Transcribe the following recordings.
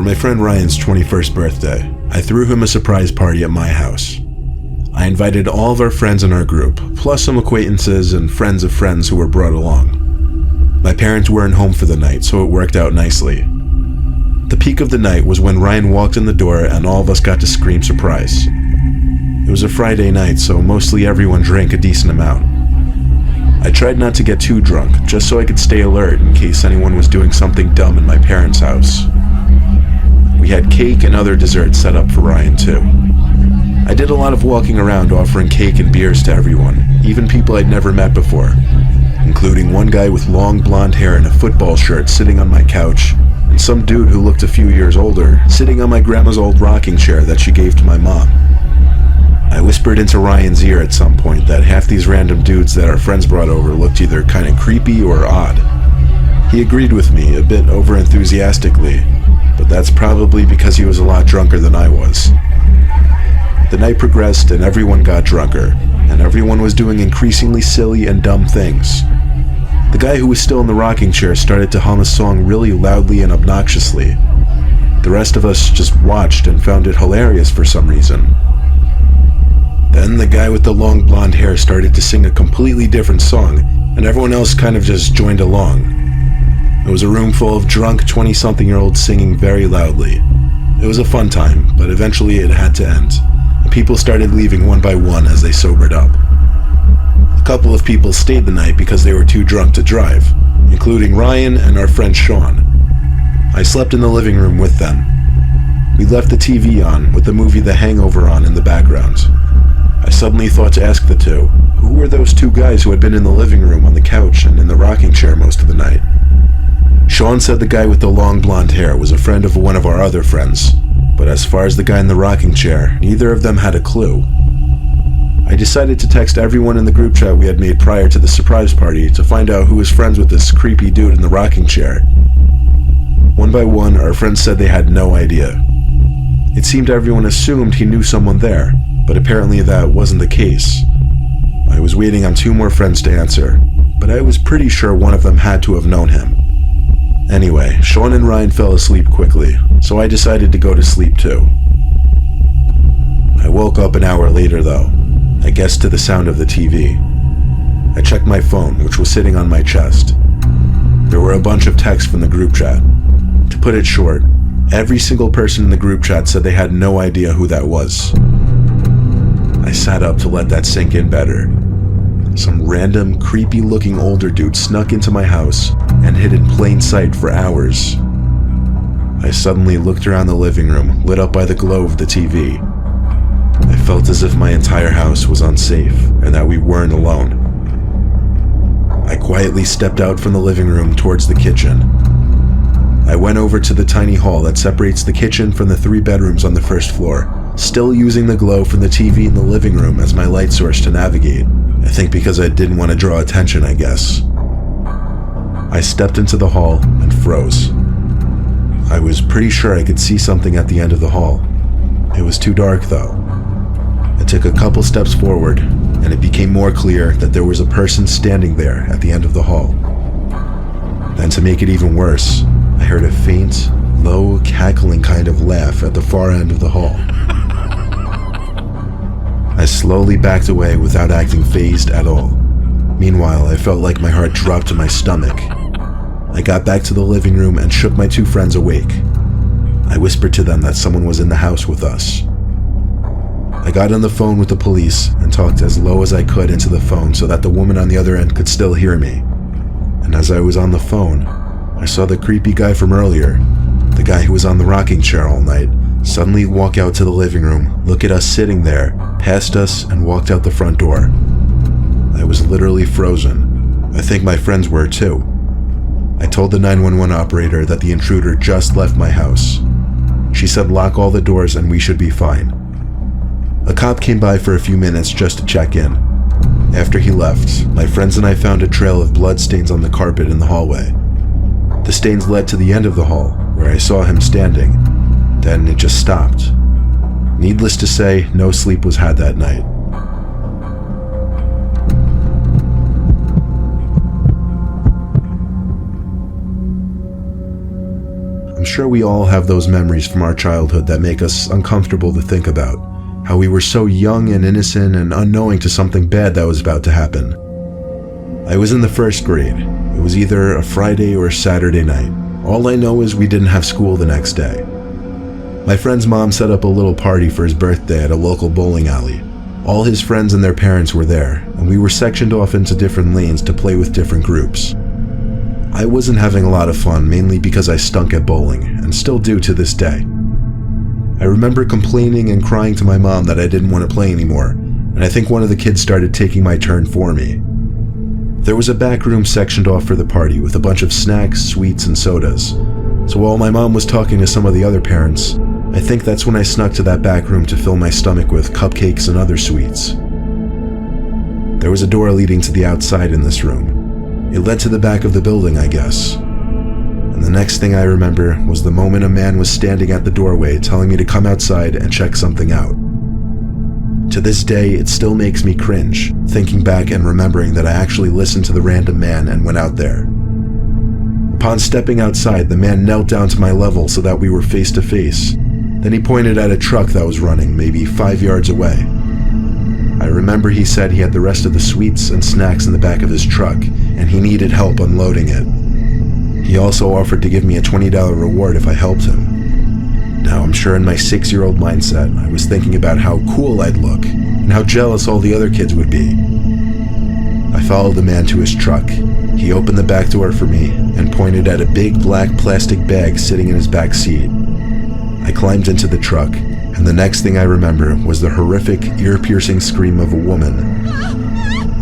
my friend Ryan's 21st birthday, I threw him a surprise party at my house. I invited all of our friends in our group, plus some acquaintances and friends of friends who were brought along. My parents weren't home for the night, so it worked out nicely. The peak of the night was when Ryan walked in the door and all of us got to scream surprise. It was a Friday night, so mostly everyone drank a decent amount. I tried not to get too drunk, just so I could stay alert in case anyone was doing something dumb in my parents' house. We had cake and other desserts set up for Ryan too. I did a lot of walking around offering cake and beers to everyone, even people I'd never met before, including one guy with long blonde hair and a football shirt sitting on my couch, and some dude who looked a few years older sitting on my grandma's old rocking chair that she gave to my mom. I whispered into Ryan's ear at some point that half these random dudes that our friends brought over looked either kind of creepy or odd. He agreed with me, a bit over-enthusiastically, but that's probably because he was a lot drunker than I was. The night progressed and everyone got drunker, and everyone was doing increasingly silly and dumb things. The guy who was still in the rocking chair started to hum a song really loudly and obnoxiously. The rest of us just watched and found it hilarious for some reason. Then the guy with the long blonde hair started to sing a completely different song, and everyone else kind of just joined along. It was a room full of drunk 20-something-year-olds singing very loudly. It was a fun time, but eventually it had to end, and people started leaving one by one as they sobered up. A couple of people stayed the night because they were too drunk to drive, including Ryan and our friend Sean. I slept in the living room with them. We left the TV on, with the movie The Hangover on in the background. I suddenly thought to ask the two, who were those two guys who had been in the living room on the couch and in the rocking chair most of the night? Sean said the guy with the long blonde hair was a friend of one of our other friends, but as far as the guy in the rocking chair, neither of them had a clue. I decided to text everyone in the group chat we had made prior to the surprise party to find out who was friends with this creepy dude in the rocking chair. One by one, our friends said they had no idea. It seemed everyone assumed he knew someone there, but apparently that wasn't the case. I was waiting on two more friends to answer, but I was pretty sure one of them had to have known him. Anyway, Sean and Ryan fell asleep quickly, so I decided to go to sleep too. I woke up an hour later though, I guess to the sound of the TV. I checked my phone, which was sitting on my chest. There were a bunch of texts from the group chat. To put it short, every single person in the group chat said they had no idea who that was. I sat up to let that sink in better. Some random, creepy-looking older dude snuck into my house and hid in plain sight for hours. I suddenly looked around the living room, lit up by the glow of the TV. I felt as if my entire house was unsafe and that we weren't alone. I quietly stepped out from the living room towards the kitchen. I went over to the tiny hall that separates the kitchen from the 3 bedrooms on the first floor, still using the glow from the TV in the living room as my light source to navigate. I think because I didn't want to draw attention, I guess. I stepped into the hall and froze. I was pretty sure I could see something at the end of the hall. It was too dark though. I took a couple steps forward, and it became more clear that there was a person standing there at the end of the hall. Then to make it even worse, I heard a faint, low, cackling kind of laugh at the far end of the hall. I slowly backed away without acting fazed at all. Meanwhile, I felt like my heart dropped to my stomach. I got back to the living room and shook my 2 friends awake. I whispered to them that someone was in the house with us. I got on the phone with the police and talked as low as I could into the phone so that the woman on the other end could still hear me. And as I was on the phone, I saw the creepy guy from earlier, the guy who was on the rocking chair all night, suddenly walk out to the living room, look at us sitting there, passed us, and walked out the front door. I was literally frozen. I think my friends were too. I told the 911 operator that the intruder just left my house. She said lock all the doors and we should be fine. A cop came by for a few minutes just to check in. After he left, my friends and I found a trail of blood stains on the carpet in the hallway. The stains led to the end of the hall, where I saw him standing. Then it just stopped. Needless to say, no sleep was had that night. I'm sure we all have those memories from our childhood that make us uncomfortable to think about. How we were so young and innocent and unknowing to something bad that was about to happen. I was in the first grade. It was either a Friday or a Saturday night. All I know is we didn't have school the next day. My friend's mom set up a little party for his birthday at a local bowling alley. All his friends and their parents were there, and we were sectioned off into different lanes to play with different groups. I wasn't having a lot of fun, mainly because I stunk at bowling, and still do to this day. I remember complaining and crying to my mom that I didn't want to play anymore, and I think one of the kids started taking my turn for me. There was a back room sectioned off for the party with a bunch of snacks, sweets, and sodas. So while my mom was talking to some of the other parents, I think that's when I snuck to that back room to fill my stomach with cupcakes and other sweets. There was a door leading to the outside in this room. It led to the back of the building, I guess. And the next thing I remember was the moment a man was standing at the doorway telling me to come outside and check something out. To this day, it still makes me cringe, thinking back and remembering that I actually listened to the random man and went out there. Upon stepping outside, the man knelt down to my level so that we were face to face. Then he pointed at a truck that was running, maybe 5 yards away. I remember he said he had the rest of the sweets and snacks in the back of his truck, and he needed help unloading it. He also offered to give me a $20 reward if I helped him. Now, I'm sure in my 6-year-old mindset, I was thinking about how cool I'd look, and how jealous all the other kids would be. I followed the man to his truck. He opened the back door for me, and pointed at a big black plastic bag sitting in his back seat. I climbed into the truck, and the next thing I remember was the horrific, ear-piercing scream of a woman.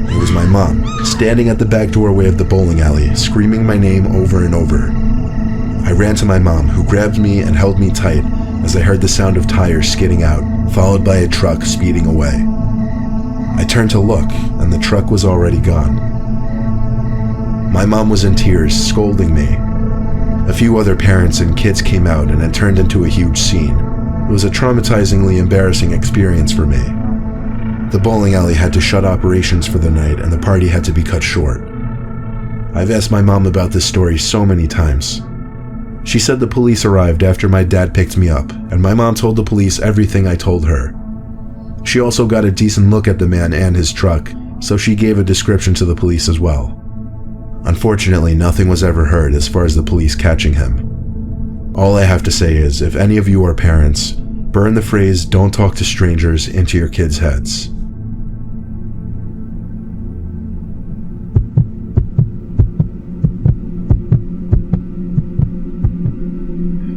It was my mom, standing at the back doorway of the bowling alley, screaming my name over and over. I ran to my mom, who grabbed me and held me tight as I heard the sound of tires skidding out, followed by a truck speeding away. I turned to look, and the truck was already gone. My mom was in tears, scolding me. A few other parents and kids came out, and it turned into a huge scene. It was a traumatizingly embarrassing experience for me. The bowling alley had to shut operations for the night, and the party had to be cut short. I've asked my mom about this story so many times. She said the police arrived after my dad picked me up, and my mom told the police everything I told her. She also got a decent look at the man and his truck, so she gave a description to the police as well. Unfortunately, nothing was ever heard as far as the police catching him. All I have to say is, if any of you are parents, burn the phrase "don't talk to strangers" into your kids' heads.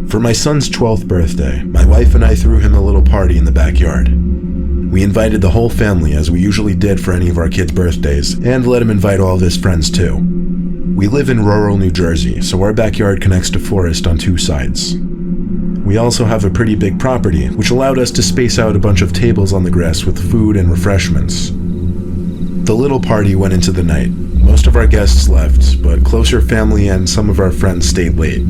For my son's 12th birthday, my wife and I threw him a little party in the backyard. We invited the whole family, as we usually did for any of our kids' birthdays, and let him invite all of his friends too. We live in rural New Jersey, so our backyard connects to forest on 2 sides. We also have a pretty big property, which allowed us to space out a bunch of tables on the grass with food and refreshments. The little party went into the night. Most of our guests left, but closer family and some of our friends stayed late.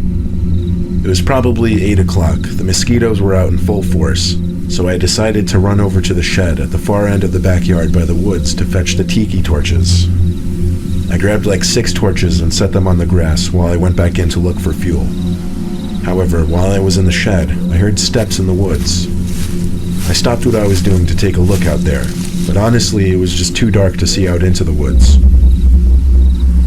It was probably 8 o'clock. The mosquitoes were out in full force, so I decided to run over to the shed at the far end of the backyard by the woods to fetch the tiki torches. I grabbed like 6 torches and set them on the grass while I went back in to look for fuel. However, while I was in the shed, I heard steps in the woods. I stopped what I was doing to take a look out there, but honestly, it was just too dark to see out into the woods.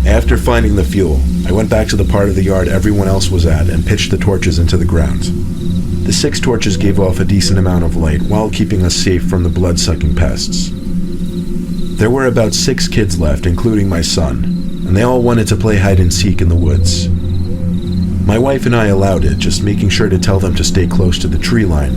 After finding the fuel, I went back to the part of the yard everyone else was at and pitched the torches into the ground. The 6 torches gave off a decent amount of light while keeping us safe from the blood-sucking pests. There were about 6 kids left, including my son, and they all wanted to play hide-and-seek in the woods. My wife and I allowed it, just making sure to tell them to stay close to the tree line.